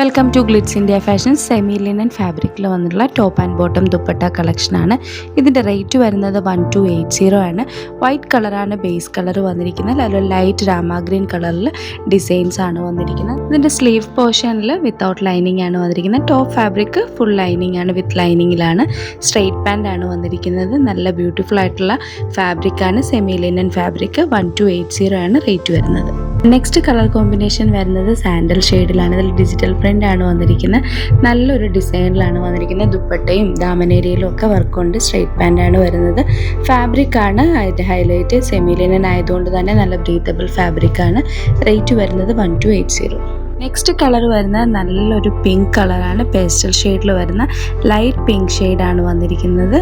Welcome to Glitz India fashion semi linen ഫാബ്രിക്കിൽ വന്നിട്ടുള്ള top and bottom dupatta കളക്ഷനാണ്. ഇതിൻ്റെ റേറ്റ് വരുന്നത് 1280 ആണ്. വൈറ്റ് കളറാണ് ബേസ് കളർ വന്നിരിക്കുന്നത്. അതിൽ ലൈറ്റ് രാമ ഗ്രീൻ കളറിൽ ഡിസൈൻസ് ആണ് വന്നിരിക്കുന്നത്. ഇതിൻ്റെ സ്ലീവ് പോർഷനിൽ വിത്തൗട്ട് ലൈനിങ് ആണ് വന്നിരിക്കുന്നത്. ടോപ്പ് ഫാബ്രിക് ഫുൾ ലൈനിങ് ആണ്, വിത്ത് ലൈനിങ്ങിലാണ്. സ്ട്രെയിറ്റ് പാൻ്റ് ആണ് വന്നിരിക്കുന്നത്. നല്ല ബ്യൂട്ടിഫുൾ ആയിട്ടുള്ള ഫാബ്രിക്കാണ്. സെമി ലിനൻ ഫാബ്രിക് 1280 ആണ് റേറ്റ് വരുന്നത്. നെക്സ്റ്റ് കളർ കോമ്പിനേഷൻ വരുന്നത് സാൻഡൽ ഷെയ്ഡിലാണ്. ഇതിൽ ഡിജിറ്റൽ പ്രിൻ്റ് ആണ് വന്നിരിക്കുന്നത്. നല്ലൊരു ഡിസൈനിലാണ് വന്നിരിക്കുന്നത്. ദുപ്പട്ടയും ദാമനേരിയയിലും ഒക്കെ വർക്കുണ്ട്. സ്ട്രെയിറ്റ് പാൻ്റ് ആണ് വരുന്നത്. ഫാബ്രിക് ആണ് അതിൻ്റെ ഹൈലൈറ്റ്. സെമി ലിനൻ ആയതുകൊണ്ട് തന്നെ നല്ല ബ്രീത്തബിൾ ഫാബ്രിക് ആണ്. റേറ്റ് വരുന്നത് 1280. നെക്സ്റ്റ് കളർ വരുന്നത് നല്ലൊരു പിങ്ക് കളറാണ്. പേസ്റ്റൽ ഷെയ്ഡിൽ വരുന്ന ലൈറ്റ് പിങ്ക് ഷെയ്ഡാണ് വന്നിരിക്കുന്നത്.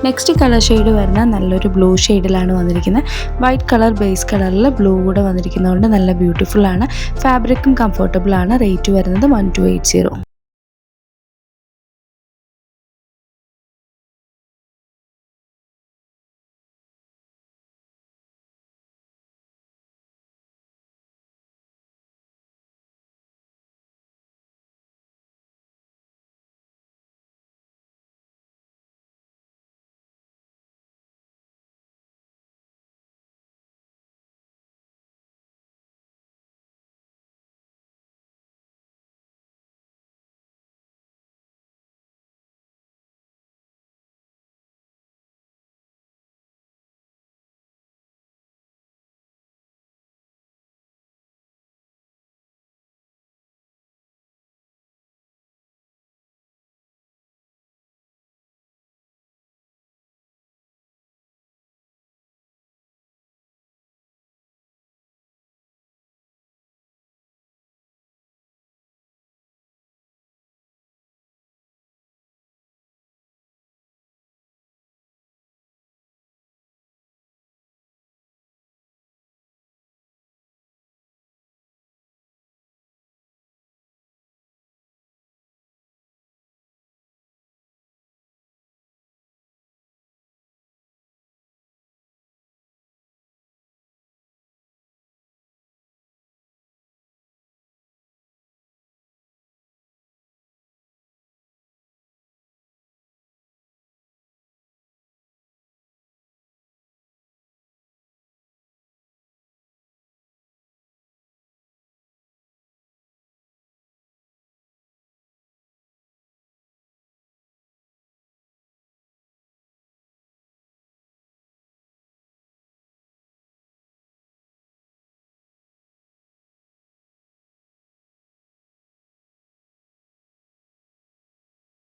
നെക്സ്റ്റ് കളർ ഷെയ്ഡ് വരുന്ന നല്ലൊരു ബ്ലൂ ഷെയ്ഡിലാണ് വന്നിരിക്കുന്നത്. വൈറ്റ് കളർ ബേസ് കളറിൽ ബ്ലൂ കൂടെ വന്നിരിക്കുന്നതുകൊണ്ട് നല്ല ബ്യൂട്ടിഫുൾ ആണ്. ഫാബ്രിക്കും കംഫർട്ടബിൾ ആണ്. റേറ്റ് വരുന്നത് 1280.